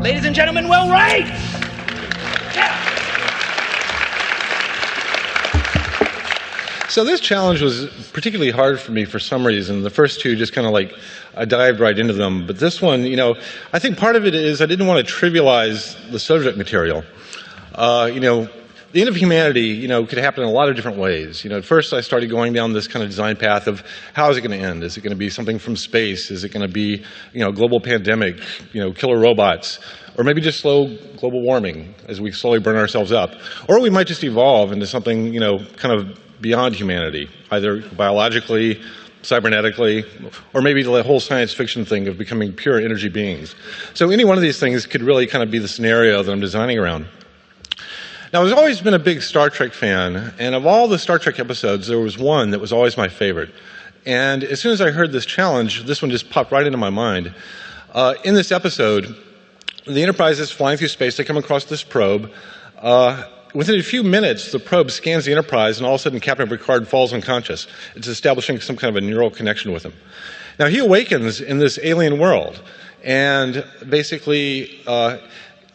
Ladies and gentlemen, Will Wright! So this challenge was particularly hard for me for some reason. The first two just kind of like, I dived right into them. But this one, I think part of it is I didn't want to trivialize the subject material. The end of humanity, could happen in a lot of different ways. At first I started going down this kind of design path of how is it going to end? Is it going to be something from space? Is it going to be, global pandemic, killer robots? Or maybe just slow global warming as we slowly burn ourselves up. Or we might just evolve into something, kind of beyond humanity, either biologically, cybernetically, or maybe the whole science fiction thing of becoming pure energy beings. So any one of these things could really kind of be the scenario that I'm designing around. Now, I've always been a big Star Trek fan, and of all the Star Trek episodes, there was one that was always my favorite. And as soon as I heard this challenge, this one just popped right into my mind. In this episode, the Enterprise is flying through space. They come across this probe. Within a few minutes, the probe scans the Enterprise, and all of a sudden, Captain Picard falls unconscious. It's establishing some kind of a neural connection with him. Now, he awakens in this alien world, and basically,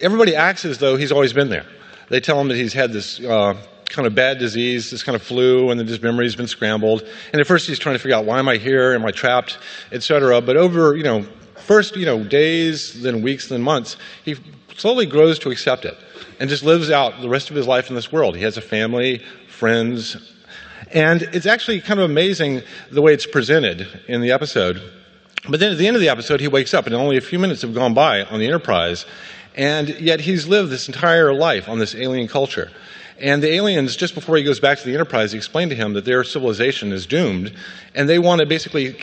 everybody acts as though he's always been there. They tell him that he's had this kind of bad disease, this kind of flu, and that his memory's been scrambled. And at first, he's trying to figure out, why am I here? Am I trapped? Etc. But over, first, days, then weeks, then months, he slowly grows to accept it and just lives out the rest of his life in this world. He has a family, friends, and it's actually kind of amazing the way it's presented in the episode. But then at the end of the episode, he wakes up, and only a few minutes have gone by on the Enterprise, and yet he's lived this entire life on this alien culture. And the aliens, just before he goes back to the Enterprise, explain to him that their civilization is doomed, and they want to basically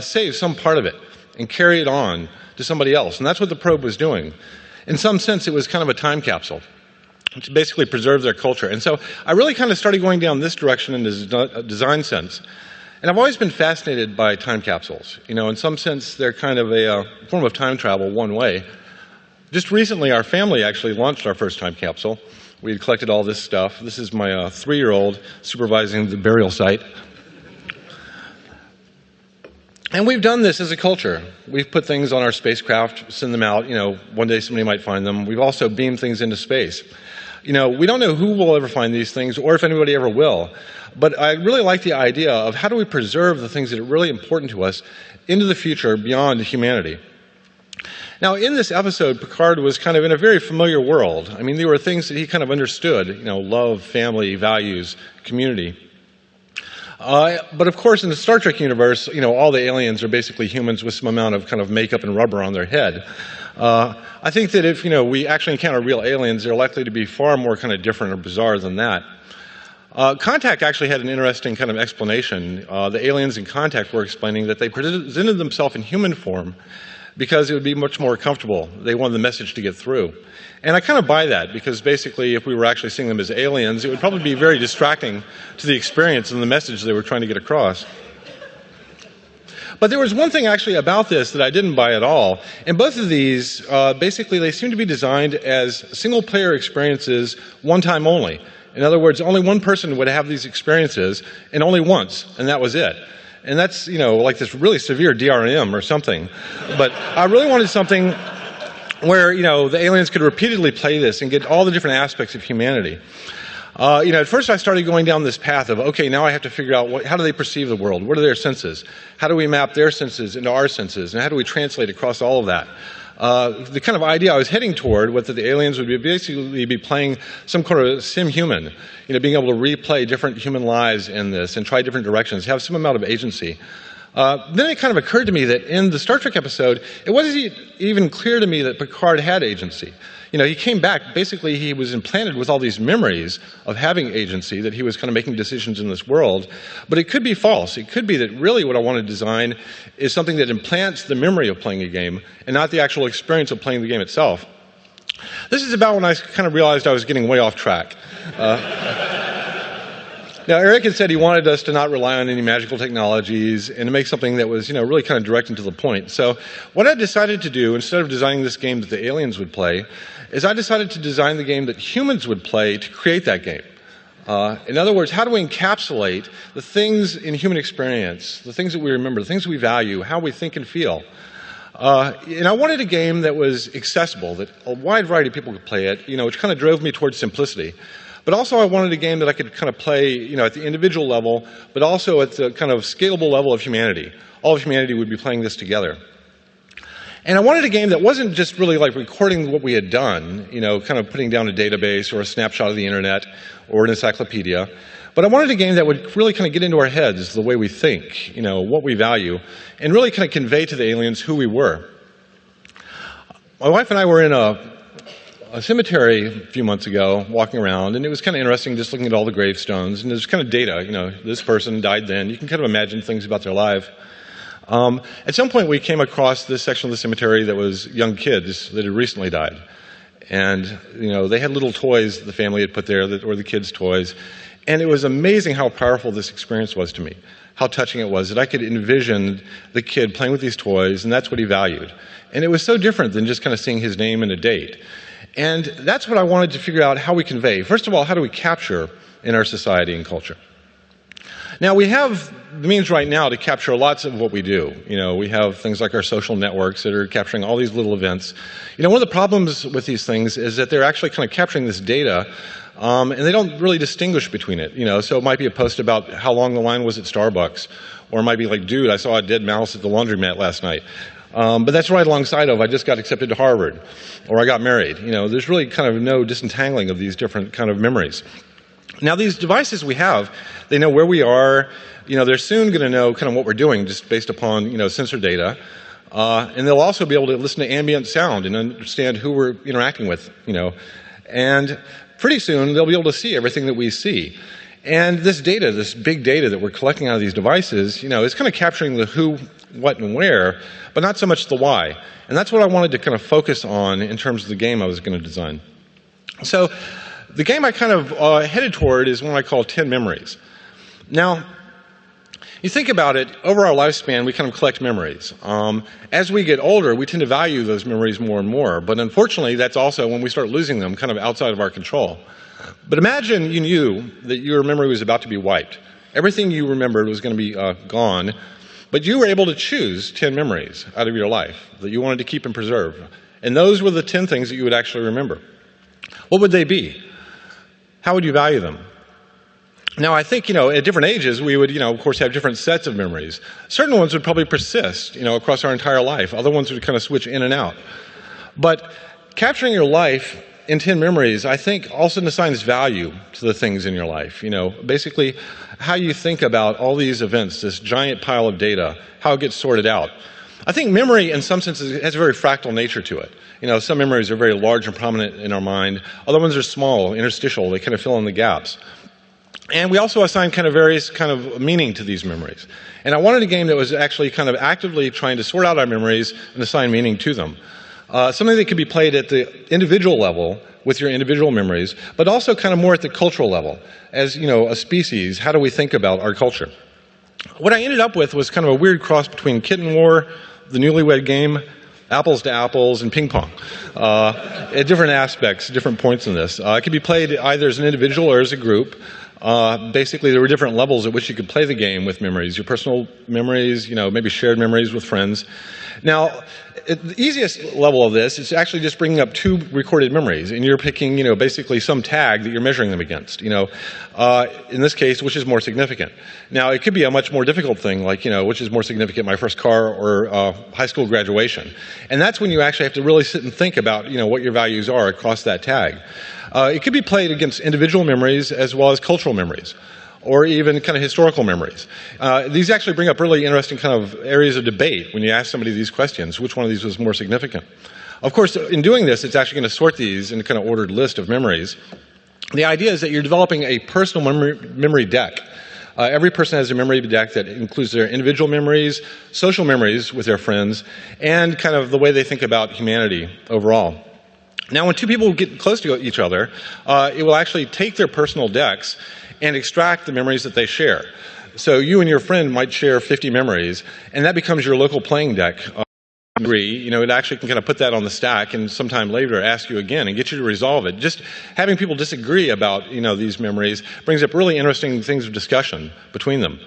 save some part of it and carry it on to somebody else. And that's what the probe was doing. In some sense, it was kind of a time capsule to basically preserve their culture. And so I really kind of started going down this direction in a design sense. And I've always been fascinated by time capsules. In some sense, they're kind of a form of time travel one way. Just recently, our family actually launched our first time capsule. We had collected all this stuff. This is my 3-year-old supervising the burial site. And we've done this as a culture. We've put things on our spacecraft, send them out. One day somebody might find them. We've also beamed things into space. We don't know who will ever find these things or if anybody ever will. But I really like the idea of how do we preserve the things that are really important to us into the future beyond humanity. Now, in this episode, Picard was kind of in a very familiar world. I mean, there were things that he kind of understood, love, family, values, community. But of course, in the Star Trek universe, all the aliens are basically humans with some amount of kind of makeup and rubber on their head. I think that if, we actually encounter real aliens, they're likely to be far more kind of different or bizarre than that. Contact actually had an interesting kind of explanation. The aliens in Contact were explaining that they presented themselves in human form because it would be much more comfortable. They wanted the message to get through. And I kind of buy that, because basically if we were actually seeing them as aliens, it would probably be very distracting to the experience and the message they were trying to get across. But there was one thing actually about this that I didn't buy at all. And both of these, basically they seem to be designed as single-player experiences one time only. In other words, only one person would have these experiences, and only once, and that was it. And that's, like this really severe DRM or something. But I really wanted something where, the aliens could repeatedly play this and get all the different aspects of humanity. At first I started going down this path of, okay, now I have to figure out how do they perceive the world? What are their senses? How do we map their senses into our senses? And how do we translate across all of that? The kind of idea I was heading toward was that the aliens would basically be playing some kind of sim human, being able to replay different human lives in this and try different directions, have some amount of agency. Then it kind of occurred to me that in the Star Trek episode, it wasn't even clear to me that Picard had agency. He came back, basically he was implanted with all these memories of having agency, that he was kind of making decisions in this world. But it could be false. It could be that really what I want to design is something that implants the memory of playing a game and not the actual experience of playing the game itself. This is about when I kind of realized I was getting way off track. Now, Eric had said he wanted us to not rely on any magical technologies and to make something that was, really kind of direct and to the point. So what I decided to do, instead of designing this game that the aliens would play, is I decided to design the game that humans would play to create that game. In other words, how do we encapsulate the things in human experience, the things that we remember, the things we value, how we think and feel, And I wanted a game that was accessible, that a wide variety of people could play it, which kind of drove me towards simplicity. But also I wanted a game that I could kind of play, at the individual level, but also at the kind of scalable level of humanity. All of humanity would be playing this together. And I wanted a game that wasn't just really like recording what we had done, kind of putting down a database or a snapshot of the internet or an encyclopedia. But I wanted a game that would really kind of get into our heads, the way we think, what we value, and really kind of convey to the aliens who we were. My wife and I were in a cemetery a few months ago, walking around, and it was kind of interesting just looking at all the gravestones, and there's kind of data, this person died then. You can kind of imagine things about their life. At some point we came across this section of the cemetery that was young kids that had recently died. And, they had little toys that the family had put there that were the kids' toys. And it was amazing how powerful this experience was to me, how touching it was, that I could envision the kid playing with these toys, and that's what he valued. And it was so different than just kind of seeing his name and a date. And that's what I wanted to figure out how we convey. First of all, how do we capture in our society and culture? Now, we have the means right now to capture lots of what we do. We have things like our social networks that are capturing all these little events. One of the problems with these things is that they're actually kind of capturing this data, and they don't really distinguish between it. So it might be a post about how long the line was at Starbucks, or it might be like, dude, I saw a dead mouse at the laundromat last night. But that's right alongside of, I just got accepted to Harvard, or I got married. There's really kind of no disentangling of these different kind of memories. Now, these devices we have, they know where we are. They're soon going to know kind of what we're doing just based upon, sensor data. And they'll also be able to listen to ambient sound and understand who we're interacting with, And pretty soon, they'll be able to see everything that we see. And this data, this big data that we're collecting out of these devices, is kind of capturing the who, what, and where, but not so much the why. And that's what I wanted to kind of focus on in terms of the game I was going to design. So the game I kind of headed toward is one I call 10 Memories. Now, you think about it, over our lifespan, we kind of collect memories. As we get older, we tend to value those memories more and more. But unfortunately, that's also when we start losing them kind of outside of our control. But imagine you knew that your memory was about to be wiped. Everything you remembered was going to be gone. But you were able to choose 10 memories out of your life that you wanted to keep and preserve. And those were the 10 things that you would actually remember. What would they be? How would you value them? Now, I think, at different ages, we would, of course, have different sets of memories. Certain ones would probably persist, across our entire life. Other ones would kind of switch in and out. But capturing your life in 10 memories, I think, also assigns value to the things in your life. Basically, how you think about all these events, this giant pile of data, how it gets sorted out. I think memory, in some senses, has a very fractal nature to it. Some memories are very large and prominent in our mind. Other ones are small, interstitial. They kind of fill in the gaps. And we also assign kind of various kind of meaning to these memories. And I wanted a game that was actually kind of actively trying to sort out our memories and assign meaning to them. Something that could be played at the individual level with your individual memories, but also kind of more at the cultural level. As, a species, how do we think about our culture? What I ended up with was kind of a weird cross between Kitten War, the Newlywed Game, Apples to Apples, and ping pong. At different aspects, different points in this. It could be played either as an individual or as a group. Basically, there were different levels at which you could play the game with memories. Your personal memories, maybe shared memories with friends. Now, at the easiest level of this is actually just bringing up 2 recorded memories, and you're picking, basically some tag that you're measuring them against. In this case, which is more significant. Now, it could be a much more difficult thing, like, which is more significant, my first car or high school graduation. And that's when you actually have to really sit and think about, what your values are across that tag. It could be played against individual memories as well as cultural memories, or even kind of historical memories. These actually bring up really interesting kind of areas of debate when you ask somebody these questions, which one of these was more significant. Of course, in doing this, it's actually going to sort these in a kind of ordered list of memories. The idea is that you're developing a personal memory deck. Every person has a memory deck that includes their individual memories, social memories with their friends, and kind of the way they think about humanity overall. Now, when 2 people get close to each other, it will actually take their personal decks and extract the memories that they share. So you and your friend might share 50 memories, and that becomes your local playing deck. It actually can kind of put that on the stack and sometime later ask you again and get you to resolve it. Just having people disagree about, these memories brings up really interesting things of discussion between them.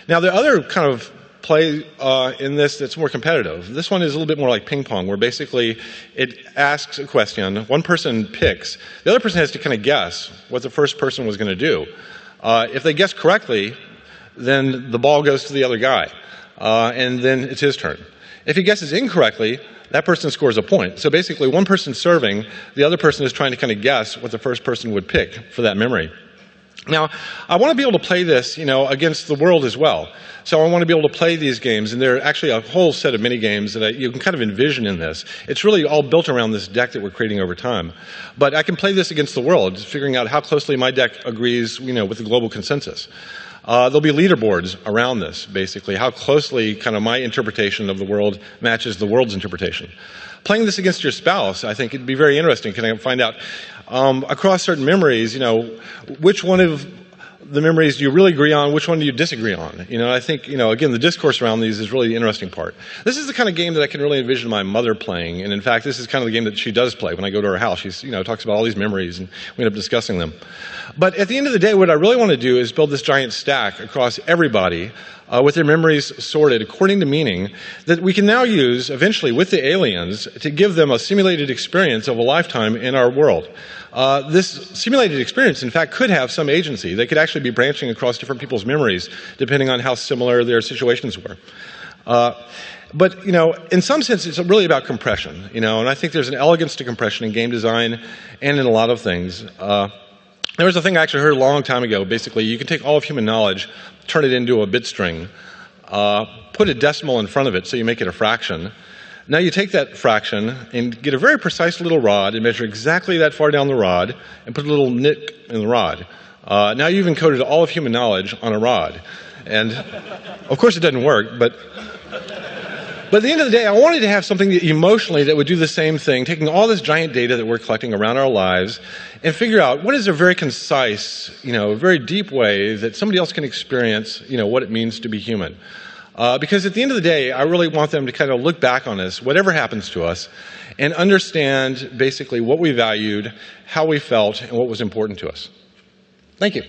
Now, there are other kind of play in this that's more competitive. This one is a little bit more like ping pong, where basically it asks a question, one person picks, the other person has to kind of guess what the first person was going to do. If they guess correctly, then the ball goes to the other guy, and then it's his turn. If he guesses incorrectly, that person scores a point. So basically, one person's serving, the other person is trying to kind of guess what the first person would pick for that memory. Now, I want to be able to play this, against the world as well. So I want to be able to play these games, and there are actually a whole set of mini games that you can kind of envision in this. It's really all built around this deck that we're creating over time. But I can play this against the world, figuring out how closely my deck agrees, with the global consensus. There'll be leaderboards around this, basically, how closely kind of my interpretation of the world matches the world's interpretation. Playing this against your spouse, I think it'd be very interesting. Can I find out, across certain memories, which one of the memories do you really agree on, which one do you disagree on? I think, again, the discourse around these is really the interesting part. This is the kind of game that I can really envision my mother playing, and in fact, this is kind of the game that she does play when I go to her house. She's, talks about all these memories, and we end up discussing them. But at the end of the day, what I really want to do is build this giant stack across everybody with their memories sorted according to meaning that we can now use eventually with the aliens to give them a simulated experience of a lifetime in our world. This simulated experience, in fact, could have some agency. They could actually be branching across different people's memories depending on how similar their situations were. But, in some sense, it's really about compression, and I think there's an elegance to compression in game design and in a lot of things. There was a thing I actually heard a long time ago. Basically, you can take all of human knowledge, turn it into a bit string, put a decimal in front of it so you make it a fraction. Now you take that fraction and get a very precise little rod and measure exactly that far down the rod and put a little nick in the rod. Now you've encoded all of human knowledge on a rod. And of course it doesn't work, but at the end of the day, I wanted to have something that emotionally that would do the same thing, taking all this giant data that we're collecting around our lives and figure out what is a very concise, very deep way that somebody else can experience, what it means to be human. Because at the end of the day, I really want them to kind of look back on us, whatever happens to us, and understand basically what we valued, how we felt, and what was important to us. Thank you.